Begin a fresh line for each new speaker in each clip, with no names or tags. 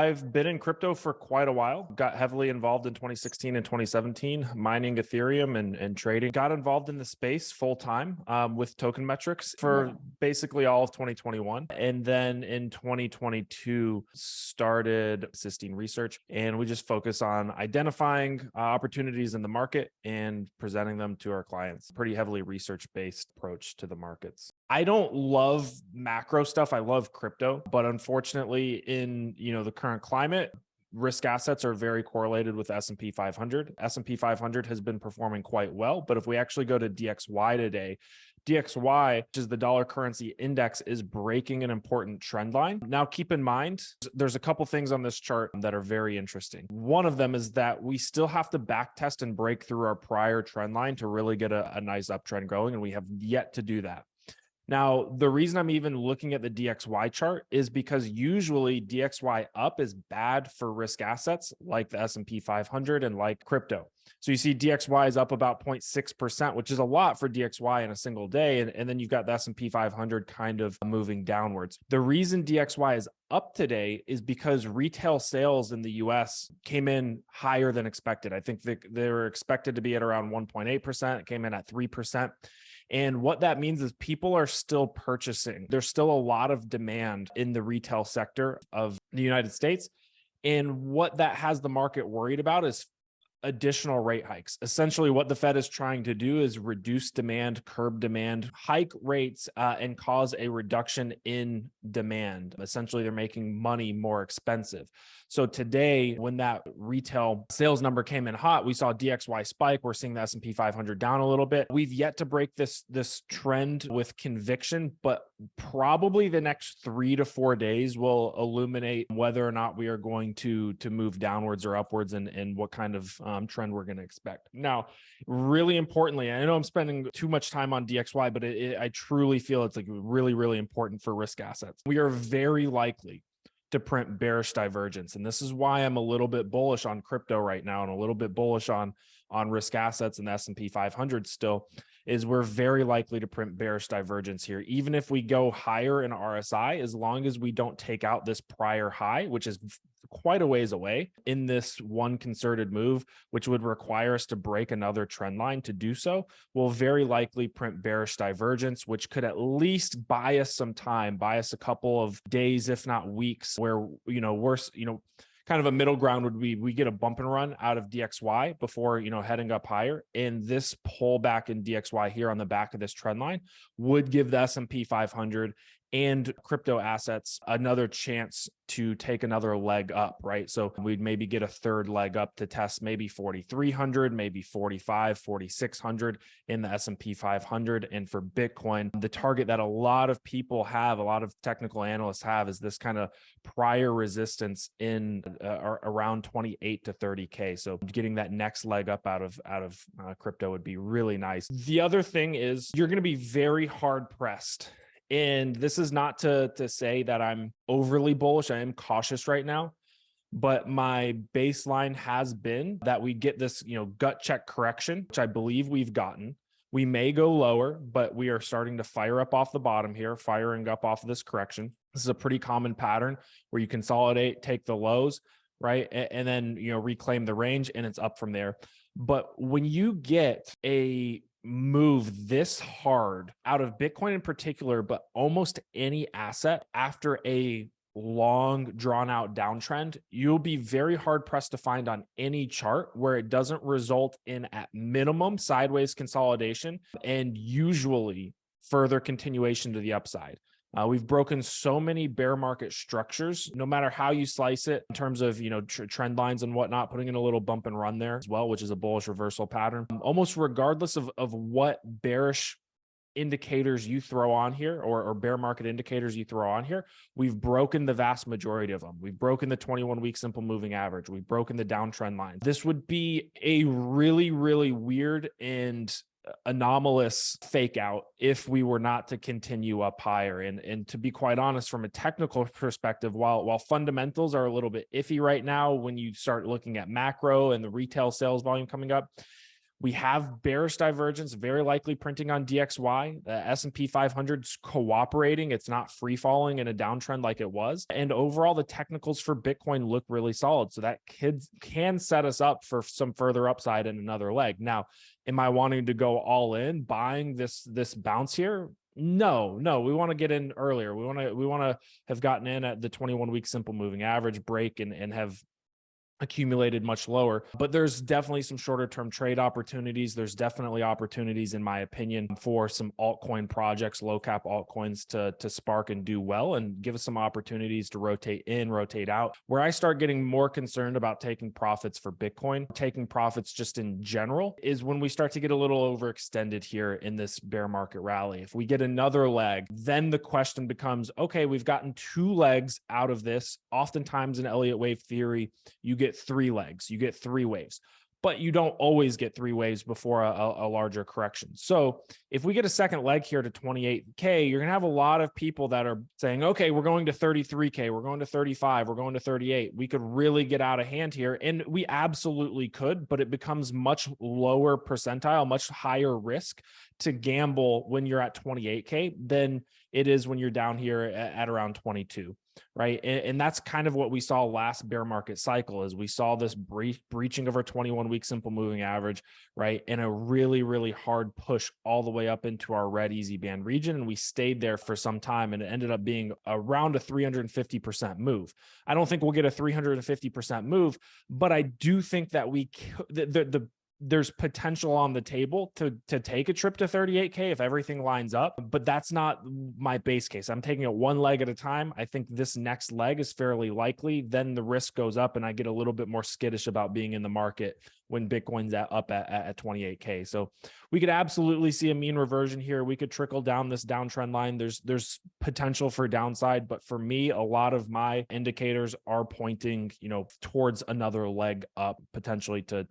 I've been in crypto for quite a while, got heavily involved in 2016 and 2017, mining Ethereum and trading. Got involved in the space full time with token metrics for basically all of 2021. And then in 2022, started assisting research. And we just focus on identifying opportunities in the market and presenting them to our clients. Pretty heavily research-based approach to the markets. I don't love macro stuff. I love crypto, but unfortunately in, the current climate, risk assets are very correlated with S&P 500. S&P 500 has been performing quite well, but if we actually go to DXY today, DXY, which is the dollar currency index, is breaking an important trend line. Now, keep in mind, there's a couple things on this chart that are very interesting. One of them is that we still have to back test and break through our prior trend line to really get a nice uptrend going, and we have yet to do that. Now, the reason I'm even looking at the DXY chart is because usually DXY up is bad for risk assets like the S&P 500 and like crypto. So you see DXY is up about 0.6%, which is a lot for DXY in a single day. And then you've got the S&P 500 kind of moving downwards. The reason DXY is up today is because retail sales in the US came in higher than expected. I think they were expected to be at around 1.8%. It came in at 3%. And what that means is people are still purchasing. There's still a lot of demand in the retail sector of the United States. And what that has the market worried about is additional rate hikes. Essentially, what the Fed is trying to do is reduce demand, curb demand, hike rates, and cause a reduction in demand. Essentially, they're making money more expensive. So today, when that retail sales number came in hot, we saw DXY spike. We're seeing the S&P 500 down a little bit. We've yet to break this trend with conviction, but probably the next 3 to 4 days will illuminate whether or not we are going to move downwards or upwards and what kind of trend we're going to expect. Now, really importantly, I know I'm spending too much time on DXY, but I truly feel it's like really, really important for risk assets. We are very likely to print bearish divergence. And this is why I'm a little bit bullish on crypto right now and a little bit bullish on risk assets and the S&P 500 still, is we're very likely to print bearish divergence here. Even if we go higher in RSI, as long as we don't take out this prior high, which is quite a ways away in this one concerted move, which would require us to break another trend line to do so, we'll very likely print bearish divergence, which could at least buy us some time, buy us a couple of days, if not weeks, where, kind of a middle ground would be we get a bump and run out of DXY before, heading up higher. And this pullback in DXY here on the back of this trend line would give the S&P 500 and crypto assets another chance to take another leg up, right? So we'd maybe get a third leg up to test maybe 4,300, maybe 45, 4,600 in the S&P 500. And for Bitcoin, the target that a lot of people have, a lot of technical analysts have, is this kind of prior resistance in around 28 to 30K. So getting that next leg up out of crypto would be really nice. The other thing is you're going to be very hard pressed. And this is not to say that I'm overly bullish. I am cautious right now, but my baseline has been that we get this, gut check correction, which I believe we've gotten. We may go lower, but we are starting to fire up off the bottom here, firing up off of this correction. This is a pretty common pattern where you consolidate, take the lows, right? And then, reclaim the range and it's up from there. But when you get a move this hard out of Bitcoin in particular, but almost any asset after a long drawn out downtrend, you'll be very hard pressed to find on any chart where it doesn't result in, at minimum, sideways consolidation and usually further continuation to the upside. We've broken so many bear market structures, no matter how you slice it in terms of, trend lines and whatnot, putting in a little bump and run there as well, which is a bullish reversal pattern. Almost regardless of what bearish indicators you throw on here or bear market indicators you throw on here, we've broken the vast majority of them. We've broken the 21-week simple moving average. We've broken the downtrend line. This would be a really, really weird and anomalous fake out if we were not to continue up higher. And to be quite honest, from a technical perspective, while fundamentals are a little bit iffy right now, when you start looking at macro and the retail sales volume coming up, We have bearish divergence, very likely printing on DXY. The S&P 500's cooperating. It's not free falling in a downtrend like it was. And overall, the technicals for Bitcoin look really solid. So that can set us up for some further upside in another leg. Now, am I wanting to go all in, buying this bounce here? No, we want to get in earlier. We want to have gotten in at the 21-week simple moving average break and have accumulated much lower. But there's definitely some shorter term trade opportunities. There's definitely opportunities, in my opinion, for some altcoin projects, low cap altcoins to spark and do well and give us some opportunities to rotate in, rotate out. Where I start getting more concerned about taking profits for Bitcoin, taking profits just in general, is when we start to get a little overextended here in this bear market rally. If we get another leg, then the question becomes, okay, we've gotten 2 legs out of this. Oftentimes in Elliott wave theory, you get 3 legs, you get 3 waves, but you don't always get 3 waves before a larger correction. So if we get a second leg here to 28K, you're going to have a lot of people that are saying, okay, we're going to 33K, we're going to 35, we're going to 38. We could really get out of hand here. And we absolutely could, but it becomes much lower percentile, much higher risk to gamble when you're at 28K than it is when you're down here at around 22. Right. And that's kind of what we saw last bear market cycle, is we saw this breaching of our 21-week simple moving average, right, and a really, really hard push all the way up into our red easy band region. And we stayed there for some time, and it ended up being around a 350% move. I don't think we'll get a 350% move, but I do think that there's potential on the table to take a trip to 38K if everything lines up, but that's not my base case. I'm taking it one leg at a time. I think this next leg is fairly likely. Then the risk goes up and I get a little bit more skittish about being in the market when Bitcoin's up at 28K. So we could absolutely see a mean reversion here. We could trickle down this downtrend line. There's potential for downside, but for me, a lot of my indicators are pointing, towards another leg up, potentially to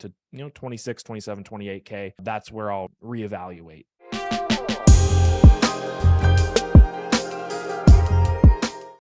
26, 27, 28K. That's where I'll reevaluate.